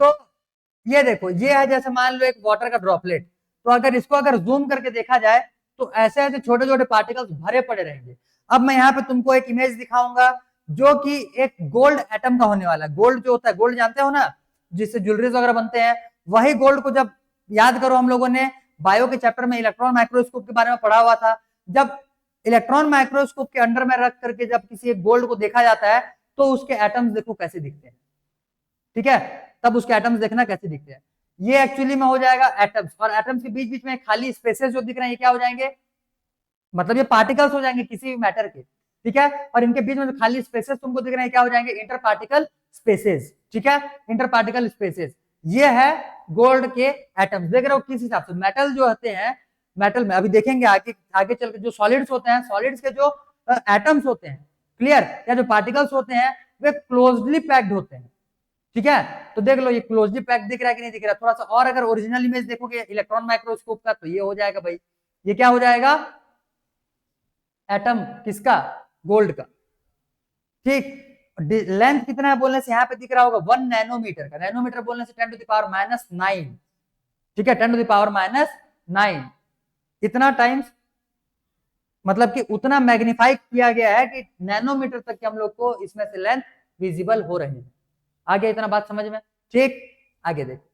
तो ये देखो, ये है जैसे मान लो एक वाटर का ड्रॉपलेट, तो अगर इसको अगर जूम करके देखा जाए तो ऐसे ऐसे छोटे छोटे पार्टिकल्स भरे पड़े रहेंगे। अब मैं यहाँ पे तुमको एक इमेज दिखाऊंगा जो कि एक गोल्ड एटम का होने वाला है। गोल्ड जो होता है, गोल्ड जानते हो ना, जिससे ज्वेलरीज वगैरह बनते हैं, वही गोल्ड को जब याद करो हम लोगों ने बायो के चैप्टर में इलेक्ट्रॉन माइक्रोस्कोप के बारे में पढ़ा हुआ था। जब इलेक्ट्रॉन माइक्रोस्कोप के अंडर में रख करके जब किसी एक गोल्ड को देखा जाता है तो उसके एटम्स देखो कैसे दिखते हैं, ठीक है। तब उसके एटम्स देखना कैसे दिखते हैं। ये एक्चुअली में हो जाएगा एटम्स, और एटम्स के बीच बीच में खाली स्पेसेस जो दिख रहे हैं ये क्या हो जाएंगे, मतलब ये पार्टिकल्स हो जाएंगे किसी भी मैटर के, ठीक है। और इनके बीच में जो खाली स्पेसेस तुमको दिख रहे हैं क्या हो जाएंगे, इंटर पार्टिकल स्पेसेस, ठीक है, इंटर पार्टिकल स्पेसेस। ये है गोल्ड के एटम्स। देख रहे हो किस हिसाब से मेटल जो होते हैं, मेटल में अभी देखेंगे आगे आगे चल के जो सॉलिड्स होते हैं, सॉलिड्स के जो एटम्स होते हैं, क्लियर, या जो पार्टिकल्स होते हैं वे क्लोजली पैक्ड होते हैं, ठीक है। तो देख लो ये क्लोजली पैक्ड दिख रहा है कि नहीं दिख रहा, थोड़ा सा और अगर ओरिजिनल इमेज देखोगे इलेक्ट्रॉन माइक्रोस्कोप का तो ये हो जाएगा भाई, ये क्या हो जाएगा, एटम किसका, गोल्ड का, ठीक। लेंथ कितना है बोलने से यहाँ पे दिख रहा होगा 1 नैनोमीटर का, नैनोमीटर बोलने से 10 टू द पावर -9, ठीक है, 10 टू द पावर -9 इतना टाइम्स, मतलब कि उतना मैग्नीफाई किया गया है कि नैनोमीटर तक के हम लोग को इसमें से लेंथ विजिबल हो रहे हैं। आगे इतना बात समझ में, ठीक। आगे देखो,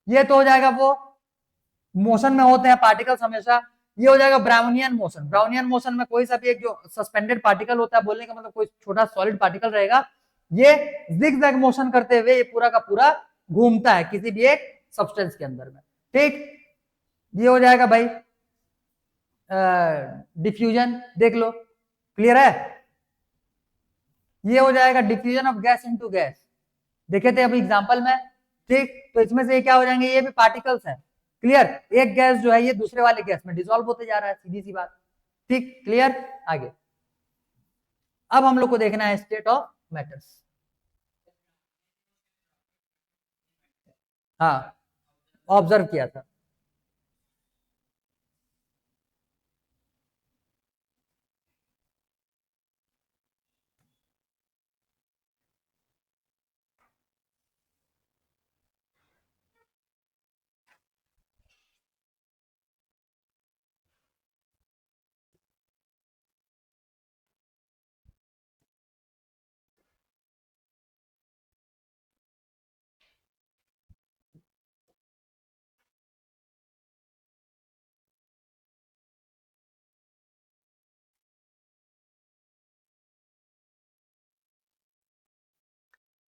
ये तो हो जाएगा वो मोशन में होते हैं पार्टिकल्स हमेशा। ये हो जाएगा ब्राउनियन मोशन। ब्राउनियन मोशन में कोई सा भी एक जो सस्पेंडेड पार्टिकल होता है, बोलने का मतलब कोई छोटा सॉलिड पार्टिकल रहेगा, ये जिगजैग मोशन करते हुए ये पूरा का पूरा घूमता है किसी भी एक सब्सटेंस के अंदर में, ठीक। ये हो जाएगा भाई डिफ्यूजन, देख लो क्लियर है। ये हो जाएगा diffusion of gas into gas, देखे थे अभी एग्जांपल में, ठीक। तो इसमें से ये क्या हो जाएंगे, ये भी पार्टिकल्स हैं, क्लियर। एक गैस जो है ये दूसरे वाले गैस में डिसॉल्व होते जा रहा है, सीधी सी बात, ठीक, क्लियर। आगे अब हम लोग को देखना है स्टेट ऑफ मैटर्स। हाँ, ऑब्जर्व किया था।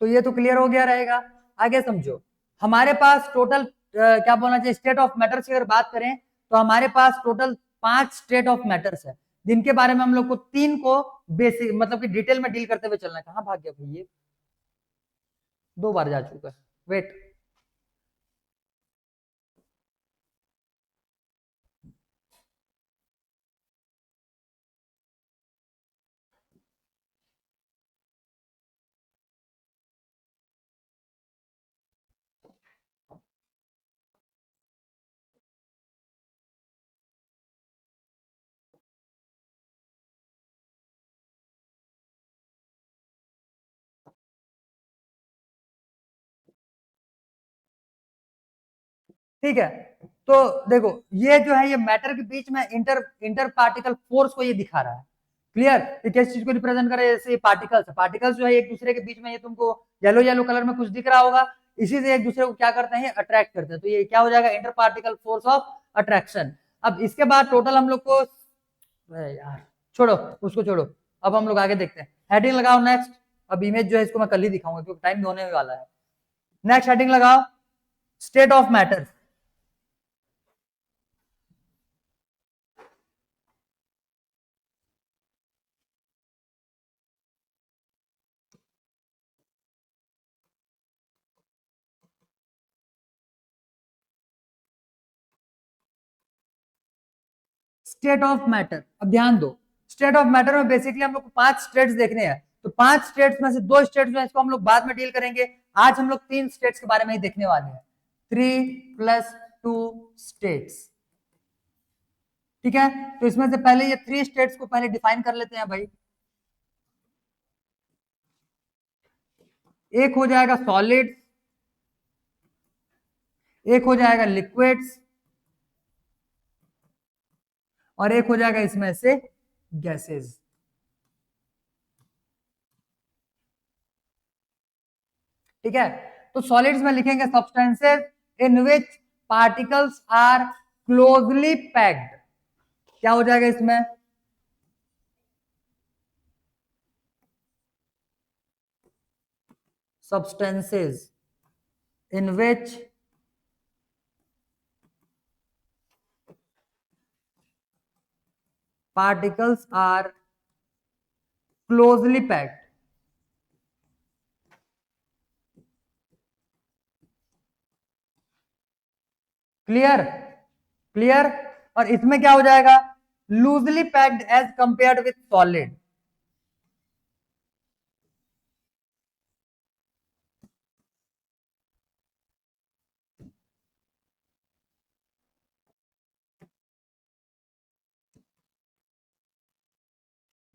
तो ये तो क्लियर हो गया रहेगा। आगे समझो, हमारे पास टोटल क्या बोलना चाहिए, स्टेट ऑफ मैटर्स की अगर बात करें तो हमारे पास टोटल 5 स्टेट ऑफ मैटर्स है, जिनके बारे में हम लोग को 3 को बेसिक मतलब कि डिटेल में डील करते हुए चलना है। कहाँ भाग गया भाई ये, 2 बार जा चुका है, वेट। ठीक है, तो देखो ये जो है ये मैटर के बीच में इंटर पार्टिकल फोर्स को ये दिखा रहा है। क्लियर, ये किस चीज को रिप्रेजेंट करे, जैसे पार्टिकल्स, पार्टिकल्स जो है एक दूसरे के बीच में, ये तुमको येलो येलो कलर में कुछ दिख रहा होगा, इसी से एक दूसरे को क्या करते हैं, अट्रैक्ट करते हैं। तो ये क्या हो जाएगा, inter particle force of attraction. अब इसके बाद टोटल हम लोग को, यार छोड़ो उसको, छोड़ो, अब हम लोग आगे देखते हैं। हेडिंग लगाओ नेक्स्ट। अब इमेज जो है इसको मैं कल ही दिखाऊंगा क्योंकि टाइम होने वाला है। नेक्स्ट हेडिंग लगाओ, state of matter. State of matter, अब ध्यान दो, स्टेट ऑफ मैटर में बेसिकली हम लोग को 5 स्टेट्स देखने हैं। तो 5 स्टेट्स में से 2 स्टेट्स जो है इसको हम लोग बाद में डील करेंगे। आज हम लोग 3 स्टेट्स के बारे में ही देखने वाले हैं, 3+2 स्टेट्स। ठीक है, तो इसमें से पहले ये 3 स्टेट्स को पहले डिफाइन कर लेते हैं भाई। एक हो जाएगा सॉलिड, एक हो जाएगा लिक्विड्स, और एक हो जाएगा इसमें से गैसेस। ठीक है, तो सॉलिड्स में लिखेंगे substances in which particles are closely packed. क्या हो जाएगा इसमें, substances in which particles are closely packed। Clear, clear. और इसमें क्या हो जाएगा, loosely packed as compared with solid.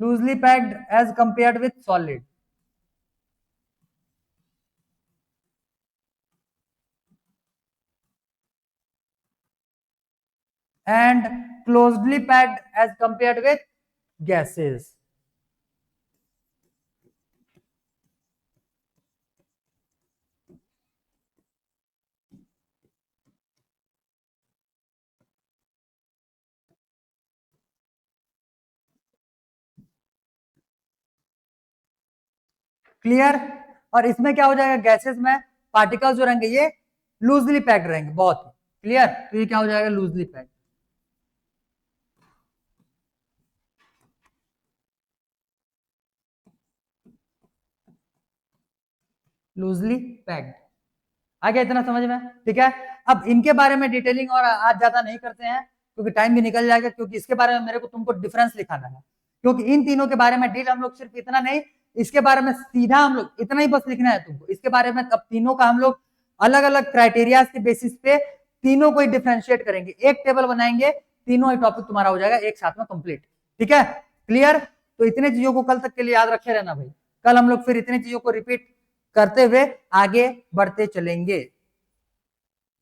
loosely packed as compared with solid। and closely packed as compared with gases। Clear, और इसमें क्या हो जाएगा, गैसेस में पार्टिकल्स जो रहेंगे ये लूजली पैक्ड रहेंगे बहुत। क्लियर, तो ये क्या हो जाएगा, लूजली पैक्ड, लूजली पैक्ड। आ गया इतना समझ में, ठीक है। अब इनके बारे में डिटेलिंग और आज ज्यादा नहीं करते हैं क्योंकि टाइम भी निकल जाएगा, क्योंकि इसके बारे में मेरे को तुमको डिफरेंस लिखाना है। क्योंकि इन तीनों के बारे में डील हम लोग सिर्फ इतना नहीं, इसके बारे में सीधा हम लोग इतना ही बस लिखना है तुमको। इसके बारे में अब तीनों का हम लोग अलग अलग क्राइटेरिया के बेसिस पे तीनों को ही डिफ्रेंशिएट करेंगे, एक टेबल बनाएंगे, तीनों ही टॉपिक तुम्हारा हो जाएगा एक साथ में कंप्लीट। ठीक है, क्लियर। तो इतने चीजों को कल तक के लिए याद रखे रहना भाई। कल हम लोग फिर इतनी चीजों को रिपीट करते हुए आगे बढ़ते चलेंगे।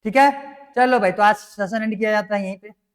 ठीक है, चलो भाई, तो आज सेशन एंड किया जाता है यहीं पे।